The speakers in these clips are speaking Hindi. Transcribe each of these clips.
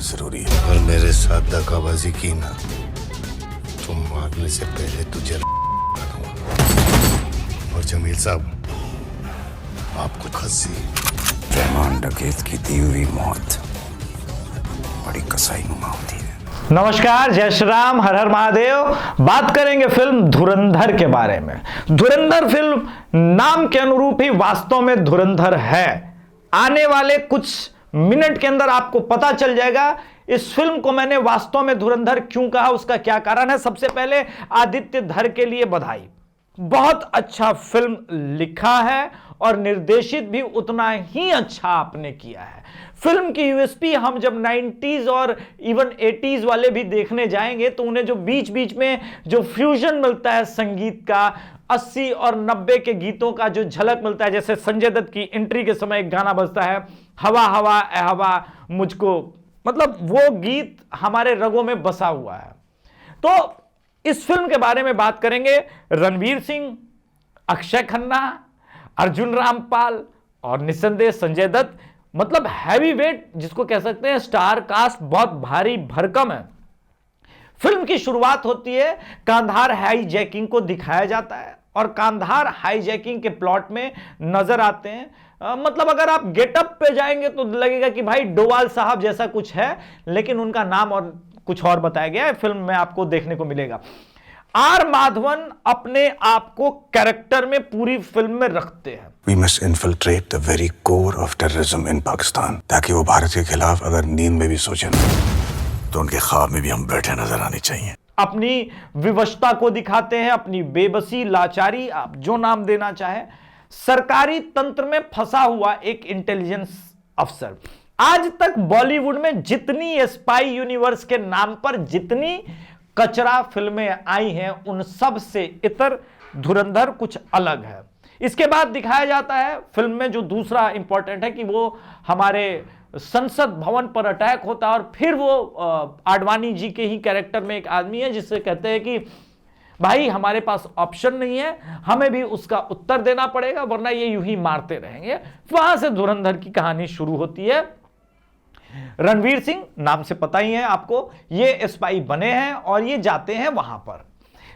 जरूरी है। और मेरे साथ दगाबाजी की ना तो मारने से पहले तुझे और जमील साहब आपको खस्सी। रहमान डकैत की दी हुई मौत बड़ी कसाई नुमा होती है। नमस्कार, जय श्री राम, हर हर महादेव। बात करेंगे फिल्म धुरंधर के बारे में। धुरंधर फिल्म नाम के अनुरूप ही वास्तव में धुरंधर है। आने वाले कुछ मिनट के अंदर आपको पता चल जाएगा इस फिल्म को मैंने वास्तव में धुरंधर क्यों कहा, उसका क्या कारण है। सबसे पहले आदित्य धर के लिए बधाई। बहुत अच्छा फिल्म लिखा है और निर्देशित भी उतना ही अच्छा आपने किया है। फिल्म की यूएसपी हम जब 90s और इवन 80s वाले भी देखने जाएंगे तो उन्हें जो बीच बीच में जो फ्यूजन मिलता है संगीत का, 80 और 90 के गीतों का जो झलक मिलता है, जैसे संजय दत्त की एंट्री के समय एक गाना बजता है, हवा हवा ए हवा मुझको, मतलब वो गीत हमारे रगों में बसा हुआ है। तो इस फिल्म के बारे में बात करेंगे। रणवीर सिंह, अक्षय खन्ना, अर्जुन रामपाल और निस्संदेह संजय दत्त, मतलब हैवी वेट जिसको कह सकते हैं। स्टार कास्ट बहुत भारी भरकम है। फिल्म की शुरुआत होती है, कांधार हाईजैकिंग को दिखाया जाता है और कांधार हाईजैकिंग के प्लॉट में नजर आते हैं। मतलब अगर आप गेटअप पे जाएंगे तो लगेगा कि भाई डोवाल साहब जैसा कुछ है, लेकिन उनका नाम और कुछ और बताया गया है। फिल्म में आपको देखने को मिलेगा। आर माधवन अपने आप को कैरेक्टर में पूरी फिल्म में रखते हैं। We must infiltrate the very core of terrorism in Pakistan, ताकि वो भारत के खिलाफ अगर नींद में भी सोचें तो उनके ख्वाब में भी हम बैठे नजर आने चाहिए। अपनी विवशता को दिखाते हैं, अपनी बेबसी, लाचारी, आप जो नाम देना चाहे। सरकारी तंत्र में फंसा हुआ एक इंटेलिजेंस अफसर। आज तक बॉलीवुड में जितनी स्पाई यूनिवर्स के नाम पर जितनी कचरा फिल्में आई हैं, उन सब से इतर धुरंधर कुछ अलग है। इसके बाद दिखाया जाता है फिल्म में जो दूसरा इंपॉर्टेंट है कि वो हमारे संसद भवन पर अटैक होता है और फिर वो आडवाणी जी के ही कैरेक्टर में एक आदमी है जिससे कहते हैं कि भाई हमारे पास ऑप्शन नहीं है, हमें भी उसका उत्तर देना पड़ेगा वरना ये यूं ही मारते रहेंगे। वहां से धुरंधर की कहानी शुरू होती है। रणवीर सिंह, नाम से पता ही है आपको, ये स्पाई बने हैं और ये जाते हैं वहां पर।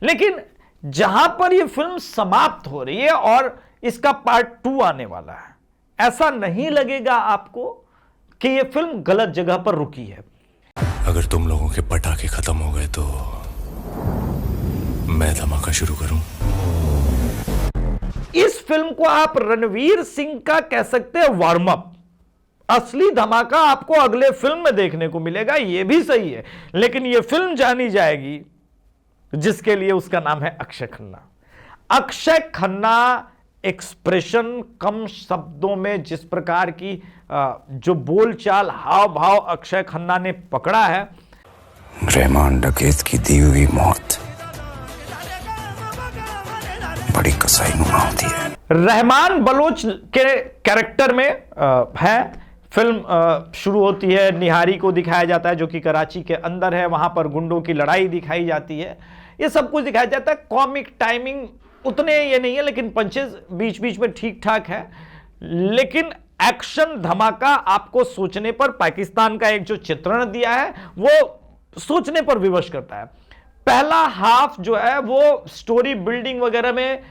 लेकिन जहां पर ये फिल्म समाप्त हो रही है और इसका पार्ट 2 आने वाला है, ऐसा नहीं लगेगा आपको कि ये फिल्म गलत जगह पर रुकी है। अगर तुम लोगों के पटाखे खत्म हो गए तो मैं धमाका शुरू करूं। इस फिल्म को आप रणवीर सिंह का कह सकते हैं वार्म अप। असली धमाका आपको अगले फिल्म में देखने को मिलेगा, यह भी सही है। लेकिन यह फिल्म जानी जाएगी जिसके लिए उसका नाम है अक्षय खन्ना। अक्षय खन्ना एक्सप्रेशन, कम शब्दों में जिस प्रकार की जो बोलचाल, हाव भाव अक्षय खन्ना ने पकड़ा है। रहमान डकैत की दी हुई मौत बड़ी कसाई नुमा होती है। रहमान बलोच के कैरेक्टर में है। फिल्म शुरू होती है, निहारी को दिखाया जाता है जो कि कराची के अंदर है, वहां पर गुंडों की लड़ाई दिखाई जाती है, ये सब कुछ दिखाया जाता है। कॉमिक टाइमिंग उतने ये नहीं है, लेकिन पंचेस बीच बीच में ठीक ठाक है। लेकिन एक्शन धमाका आपको सोचने पर, पाकिस्तान का एक जो चित्रण दिया है वो सोचने पर विवश करता है। पहला हाफ जो है वो स्टोरी बिल्डिंग वगैरह में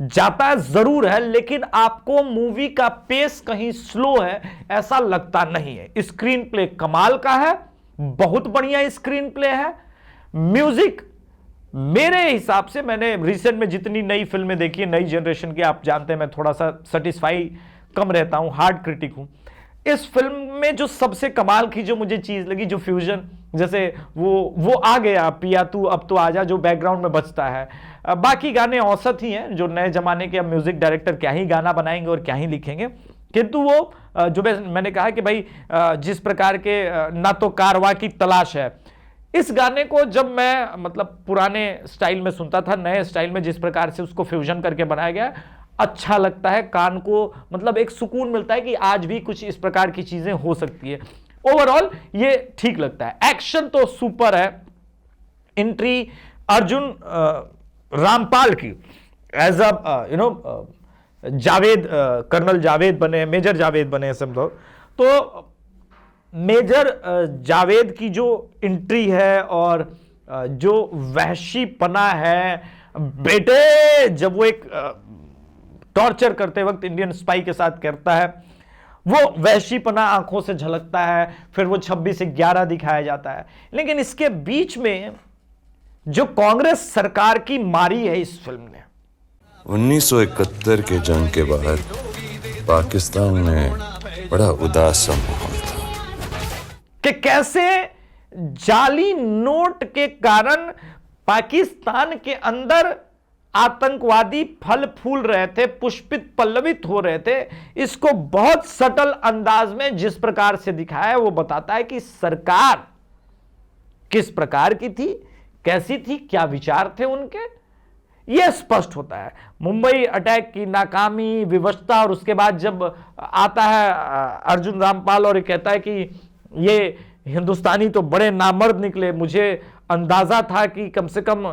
जाता है जरूर है, लेकिन आपको मूवी का पेस कहीं स्लो है ऐसा लगता नहीं है। स्क्रीन प्ले कमाल का है, बहुत बढ़िया स्क्रीन प्ले है। म्यूजिक मेरे हिसाब से, मैंने रिसेंट में जितनी नई फिल्में देखी है नई जनरेशन की, आप जानते हैं मैं थोड़ा सा सेटिस्फाई कम रहता हूं, हार्ड क्रिटिक हूं। इस फिल्म में जो सबसे कमाल की जो मुझे चीज लगी, जो फ्यूजन, जैसे वो आ गया पिया तू अब तो आजा जो बैकग्राउंड में बजता है। बाकी गाने औसत ही हैं, जो नए जमाने के अब म्यूजिक डायरेक्टर क्या ही गाना बनाएंगे और क्या ही लिखेंगे। किंतु वो जो मैंने कहा कि भाई जिस प्रकार के ना तो कारवा की तलाश है, इस गाने को जब मैं मतलब पुराने स्टाइल में सुनता था, नए स्टाइल में जिस प्रकार से उसको फ्यूजन करके बनाया गया, अच्छा लगता है कान को, मतलब एक सुकून मिलता है कि आज भी कुछ इस प्रकार की चीजें हो सकती है। ओवरऑल ये ठीक लगता है। एक्शन तो सुपर है। एंट्री अर्जुन रामपाल की as a Javed, colonel Javed बने, मेजर जावेद बने सब लोग, तो मेजर जावेद की जो एंट्री है और जो वहशीपना है, बेटे जब वो एक टॉर्चर करते वक्त इंडियन स्पाई के साथ करता है, वो वहशीपना आंखों से झलकता है। फिर वो 26/11 दिखाया जाता है। लेकिन इसके बीच में जो कांग्रेस सरकार की मारी है इस फिल्म ने, 1971 के जंग के बाद पाकिस्तान में बड़ा उदास सा माहौल था कि कैसे जाली नोट के कारण पाकिस्तान के अंदर आतंकवादी फल फूल रहे थे, पुष्पित पल्लवित हो रहे थे। इसको बहुत सटल अंदाज में जिस प्रकार से दिखाया है वो बताता है कि सरकार किस प्रकार की थी, कैसी थी, क्या विचार थे उनके, यह स्पष्ट होता है। मुंबई अटैक की नाकामी, विवशता, और उसके बाद जब आता है अर्जुन रामपाल और ये कहता है कि ये हिंदुस्तानी तो बड़े नामर्द निकले, मुझे अंदाजा था कि कम से कम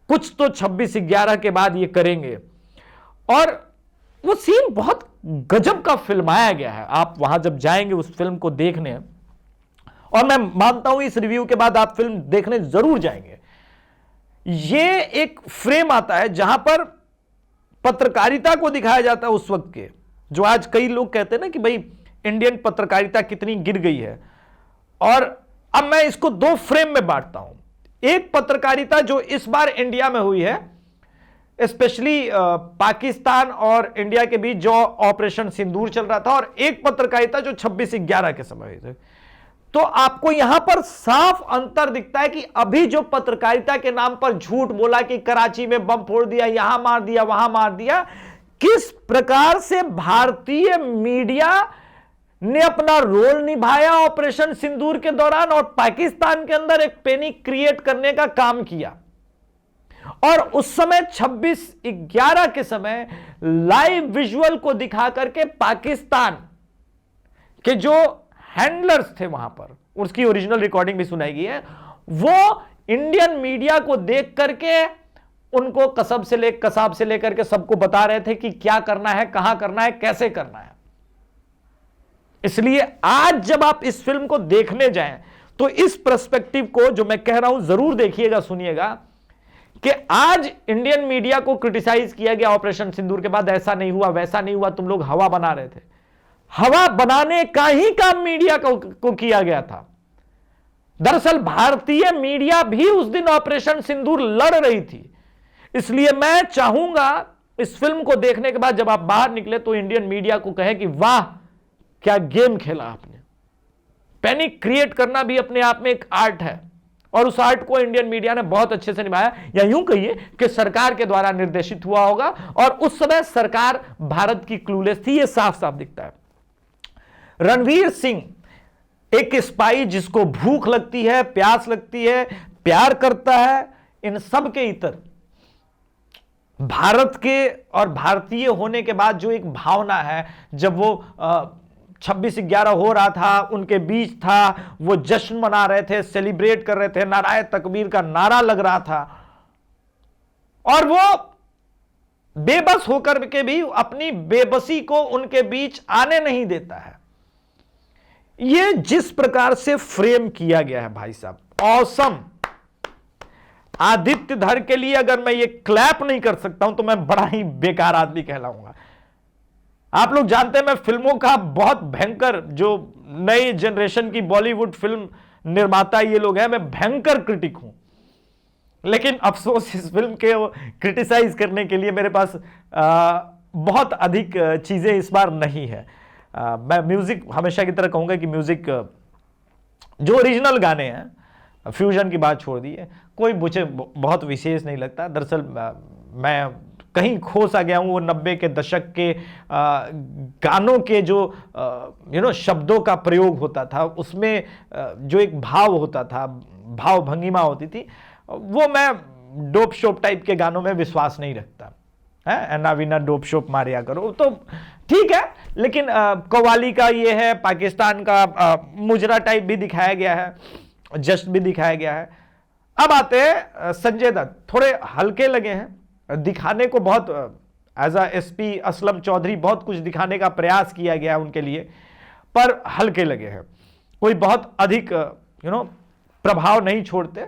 कुछ तो 26/11 के बाद ये करेंगे। और वो सीन बहुत गजब का फिल्माया गया है। आप वहां जब जाएंगे उस फिल्म को देखने, और मैं मानता हूं इस रिव्यू के बाद आप फिल्म देखने जरूर जाएंगे, ये एक फ्रेम आता है जहां पर पत्रकारिता को दिखाया जाता है उस वक्त के, जो आज कई लोग कहते हैं ना कि भाई इंडियन पत्रकारिता कितनी गिर गई है। और अब मैं इसको दो फ्रेम में बांटता हूं। एक पत्रकारिता जो इस बार इंडिया में हुई है, स्पेशली पाकिस्तान और इंडिया के बीच जो ऑपरेशन सिंदूर चल रहा था, और एक पत्रकारिता जो 26/11 के समय हुई थी। तो आपको यहां पर साफ अंतर दिखता है कि अभी जो पत्रकारिता के नाम पर झूठ बोला कि कराची में बम फोड़ दिया, यहां मार दिया, वहां मार दिया, किस प्रकार से भारतीय मीडिया ने अपना रोल निभाया ऑपरेशन सिंदूर के दौरान और पाकिस्तान के अंदर एक पैनिक क्रिएट करने का काम किया। और उस समय 26/11 के समय लाइव विजुअल को दिखा करके पाकिस्तान के जो हैंडलर्स थे वहां पर, उसकी ओरिजिनल रिकॉर्डिंग भी सुनाई गई है, वो इंडियन मीडिया को देख करके उनको कसाब से लेकर के सबको बता रहे थे कि क्या करना है, कहां करना है, कैसे करना है। इसलिए आज जब आप इस फिल्म को देखने जाएं तो इस पर्सपेक्टिव को जो मैं कह रहा हूं जरूर देखिएगा, सुनिएगा कि आज इंडियन मीडिया को क्रिटिसाइज किया गया ऑपरेशन सिंदूर के बाद, ऐसा नहीं हुआ, वैसा नहीं हुआ, तुम लोग हवा बना रहे थे। हवा बनाने का ही काम मीडिया को किया गया था। दरअसल भारतीय मीडिया भी उस दिन ऑपरेशन सिंदूर लड़ रही थी। इसलिए मैं चाहूंगा इस फिल्म को देखने के बाद जब आप बाहर निकले तो इंडियन मीडिया को कहे कि वाह क्या गेम खेला आपने। पैनिक क्रिएट करना भी अपने आप में एक आर्ट है, और उस आर्ट को इंडियन मीडिया ने बहुत अच्छे से निभाया, या यूं कहिए कि सरकार के द्वारा निर्देशित हुआ होगा। और उस समय सरकार भारत की क्लूलेस थी, यह साफ साफ दिखता है। रणवीर सिंह एक स्पाई जिसको भूख लगती है, प्यास लगती है, प्यार करता है, इन सब के इतर भारत के और भारतीय होने के बाद जो एक भावना है, जब वो 26/11 हो रहा था, उनके बीच था, वो जश्न मना रहे थे, सेलिब्रेट कर रहे थे, नाराए तकबीर का नारा लग रहा था, और वो बेबस होकर के भी अपनी बेबसी को उनके बीच आने नहीं देता है। ये जिस प्रकार से फ्रेम किया गया है भाई साहब, ऑसम। आदित्य धर के लिए अगर मैं ये क्लैप नहीं कर सकता हूं तो मैं बड़ा ही बेकार आदमी कहलाऊंगा। आप लोग जानते हैं मैं फिल्मों का बहुत भयंकर, जो नई जनरेशन की बॉलीवुड फिल्म निर्माता ये लोग हैं, मैं भयंकर क्रिटिक हूं। लेकिन अफसोस इस फिल्म के क्रिटिसाइज करने के लिए मेरे पास बहुत अधिक चीजें इस बार नहीं है। मैं म्यूजिक हमेशा की तरह कहूंगा कि म्यूजिक जो ओरिजिनल गाने हैं, फ्यूजन की बात छोड़ दी है, कोई मुझे बहुत विशेष नहीं लगता। दरअसल मैं कहीं खो सा गया हूं वो 90 के दशक के गानों के जो शब्दों का प्रयोग होता था, उसमें जो एक भाव होता था, भाव भंगिमा होती थी, वो मैं डोप शोप टाइप के गानों में विश्वास नहीं रखता है। एना विना डोप शोप मारिया करो तो ठीक है, लेकिन कव्वाली का ये है, पाकिस्तान का मुजरा टाइप भी दिखाया गया है, जश्न भी दिखाया गया है। अब आते हैं संजय दत्त, थोड़े हल्के लगे हैं दिखाने को, बहुत as a SP Aslam Chaudhary बहुत कुछ दिखाने का प्रयास किया गया उनके लिए, पर हल्के लगे हैं। कोई बहुत अधिक प्रभाव नहीं छोड़ते,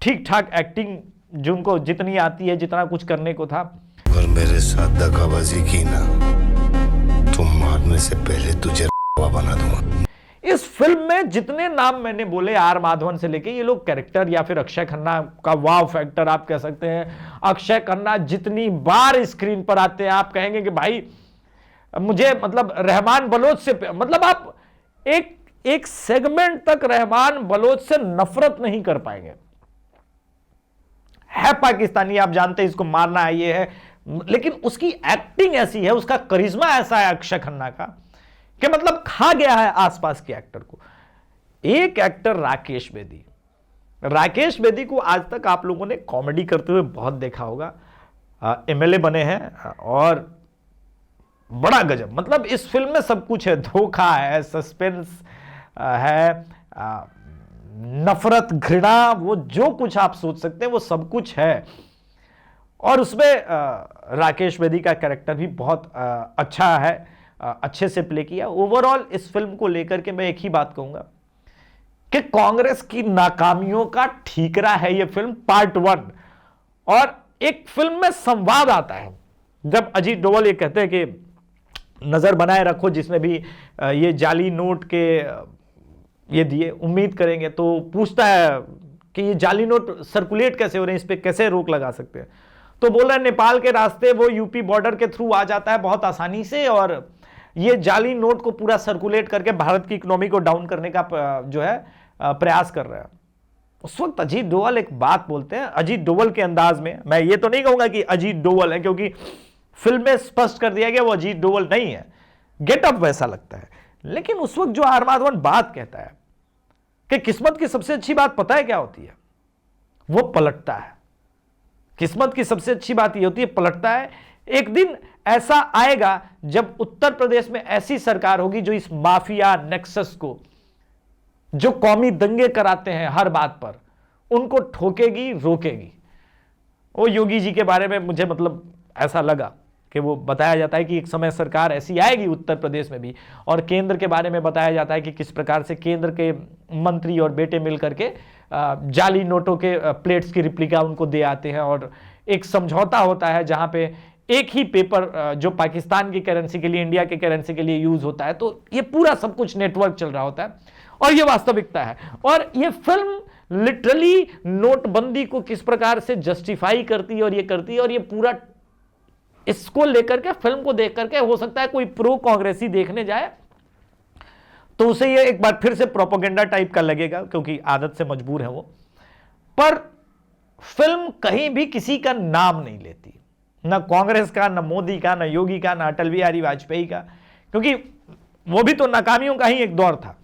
ठीक ठाक एक्टिंग जिनको जितनी आती है, जितना कुछ करने को था। अगर मेरे साथ दगाबाजी की ना तो मारने से पहले तुझे बना दूंगा। इस फिल्म में जितने नाम मैंने बोले, आर माधवन से लेके ये लोग कैरेक्टर, या फिर अक्षय खन्ना का वाव फैक्टर आप कह सकते हैं। अक्षय खन्ना जितनी बार स्क्रीन पर आते हैं आप कहेंगे कि भाई मुझे मतलब रहमान बलोच से, मतलब आप एक सेगमेंट तक रहमान बलोच से नफरत नहीं कर पाएंगे। है पाकिस्तानी, आप जानते हैं इसको मारना है, ये है, लेकिन उसकी एक्टिंग ऐसी है, उसका करिश्मा ऐसा है अक्षय खन्ना का कि मतलब खा गया है आसपास के एक्टर को। एक एक्टर राकेश बेदी को आज तक आप लोगों ने कॉमेडी करते हुए बहुत देखा होगा। एमएलए बने हैं और बड़ा गजब, मतलब इस फिल्म में सब कुछ है, धोखा है, सस्पेंस है, नफरत, घृणा, वो जो कुछ आप सोच सकते हैं वो सब कुछ है। और उसमें राकेश बेदी का कैरेक्टर भी बहुत अच्छा है, अच्छे से प्ले किया। ओवरऑल इस फिल्म को लेकर के मैं एक ही बात कहूंगा कि कांग्रेस की नाकामियों का ठीकरा है ये फिल्म, पार्ट 1। और एक फिल्म में संवाद आता है, जब अजीत डोभाल ये कहते हैं कि नजर बनाए रखो, जिसमें भी ये जाली नोट के ये दिए, उम्मीद करेंगे, तो पूछता है कि ये जाली नोट सर्कुलेट कैसे हो रहे हैं, इस पे कैसे रोक लगा सकते हैं। तो बोल रहे हैं नेपाल के रास्ते वो यूपी बॉर्डर के थ्रू आ जाता है बहुत आसानी से, और ये जाली नोट को पूरा सर्कुलेट करके भारत की इकोनॉमी को डाउन करने का जो है प्रयास कर रहा है। उस वक्त अजीत डोभाल एक बात बोलते हैं, अजीत डोभाल के अंदाज में, मैं ये तो नहीं कहूंगा कि अजीत डोभाल है, क्योंकि फिल्म में स्पष्ट कर दिया गया वो अजीत डोभाल नहीं है, गेटअप वैसा लगता है। लेकिन उस वक्त जो आर माधवन बात कहता है कि किस्मत की सबसे अच्छी बात पता है क्या होती है, वो पलटता है। किस्मत की सबसे अच्छी बात ये होती है, पलटता है। एक दिन ऐसा आएगा जब उत्तर प्रदेश में ऐसी सरकार होगी जो इस माफिया नेक्सस को, जो कौमी दंगे कराते हैं हर बात पर, उनको ठोकेगी, रोकेगी। वो योगी जी के बारे में मुझे मतलब ऐसा लगा कि वो बताया जाता है कि एक समय सरकार ऐसी आएगी उत्तर प्रदेश में भी, और केंद्र के बारे में बताया जाता है कि किस प्रकार से केंद्र के मंत्री और बेटे मिलकर के जाली नोटों के प्लेट्स की रिप्लिका उनको दे आते हैं, और एक समझौता होता है जहां पे एक ही पेपर जो पाकिस्तान की करेंसी के लिए, इंडिया के करेंसी के लिए यूज होता है। तो ये पूरा सब कुछ नेटवर्क चल रहा होता है, और ये वास्तविकता है। और ये फिल्म लिटरली नोटबंदी को किस प्रकार से जस्टिफाई करती है और ये करती है, और ये पूरा इसको लेकर के, फिल्म को देख करके हो सकता है कोई प्रो कांग्रेसी देखने जाए तो उसे ये एक बार फिर से प्रोपेगेंडा टाइप का लगेगा, क्योंकि आदत से मजबूर है वो। पर फिल्म कहीं भी किसी का नाम नहीं लेती, ना कांग्रेस का, ना मोदी का, ना योगी का, ना अटल बिहारी वाजपेयी का, क्योंकि वो भी तो नाकामियों का ही एक दौर था।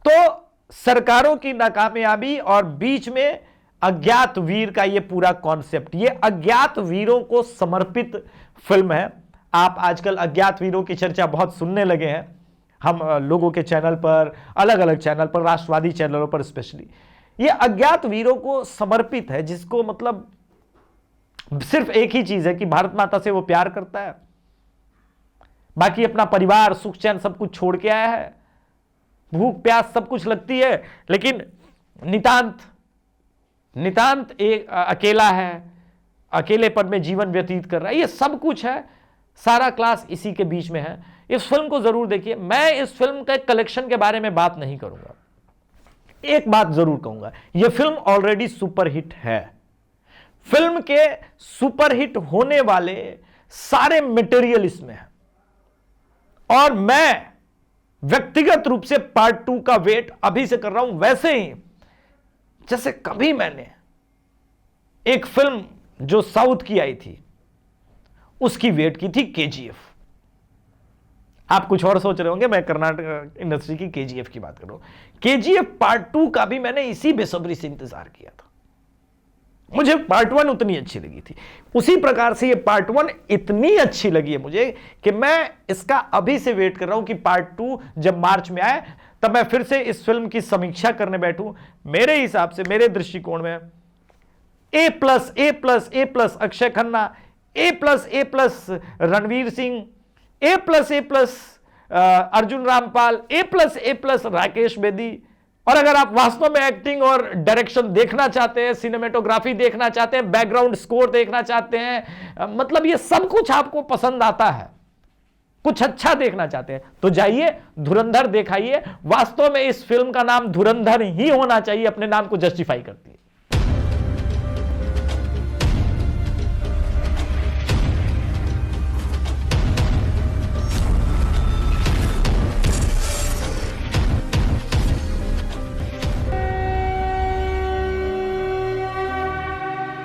तो सरकारों की नाकामयाबी और बीच में अज्ञात वीर का ये पूरा कॉन्सेप्ट, ये अज्ञात वीरों को समर्पित फिल्म है। आप आजकल अज्ञात वीरों की चर्चा बहुत सुनने लगे हैं, हम लोगों के चैनल पर, अलग अलग चैनल पर, राष्ट्रवादी चैनलों पर स्पेशली। ये अज्ञात वीरों को समर्पित है, जिसको मतलब सिर्फ एक ही चीज है कि भारत माता से वो प्यार करता है, बाकी अपना परिवार, सुख चैन सब कुछ छोड़ के आया है, भूख प्यास सब कुछ लगती है, लेकिन नितांत एक अकेला है, अकेलेपन में जीवन व्यतीत कर रहा है। ये सब कुछ है, सारा क्लास इसी के बीच में है। इस फिल्म को जरूर देखिए। मैं इस फिल्म के कलेक्शन के बारे में बात नहीं करूंगा, एक बात जरूर कहूंगा, यह फिल्म ऑलरेडी सुपरहिट है। फिल्म के सुपरहिट होने वाले सारे मटेरियल इसमें है, और मैं व्यक्तिगत रूप से पार्ट 2 का वेट अभी से कर रहा हूं, वैसे ही जैसे कभी मैंने एक फिल्म जो साउथ की आई थी उसकी वेट की थी, केजीएफ। आप कुछ और सोच रहे होंगे, मैं कर्नाटक इंडस्ट्री की केजीएफ की बात कर रहा हूं। केजीएफ पार्ट 2 का भी मैंने इसी बेसब्री से इंतजार किया था। मुझे पार्ट 1 उतनी अच्छी लगी थी, उसी प्रकार से ये पार्ट 1 इतनी अच्छी लगी है मुझे कि मैं इसका अभी से वेट कर रहा हूं कि पार्ट 2 जब मार्च में आए तब मैं फिर से इस फिल्म की समीक्षा करने बैठूं। मेरे हिसाब से, मेरे दृष्टिकोण में A+, Akshay Khanna, A+, Ranveer Singh, A+, Arjun Rampal, A+, Rakesh Bedi. और अगर आप वास्तव में एक्टिंग और डायरेक्शन देखना चाहते हैं, सिनेमेटोग्राफी देखना चाहते हैं, बैकग्राउंड स्कोर देखना चाहते हैं, मतलब ये सब कुछ आपको पसंद आता है, कुछ अच्छा देखना चाहते हैं, तो जाइए धुरंधर दिखाइए। वास्तव में इस फिल्म का नाम धुरंधर ही होना चाहिए, अपने नाम को जस्टिफाई करती है।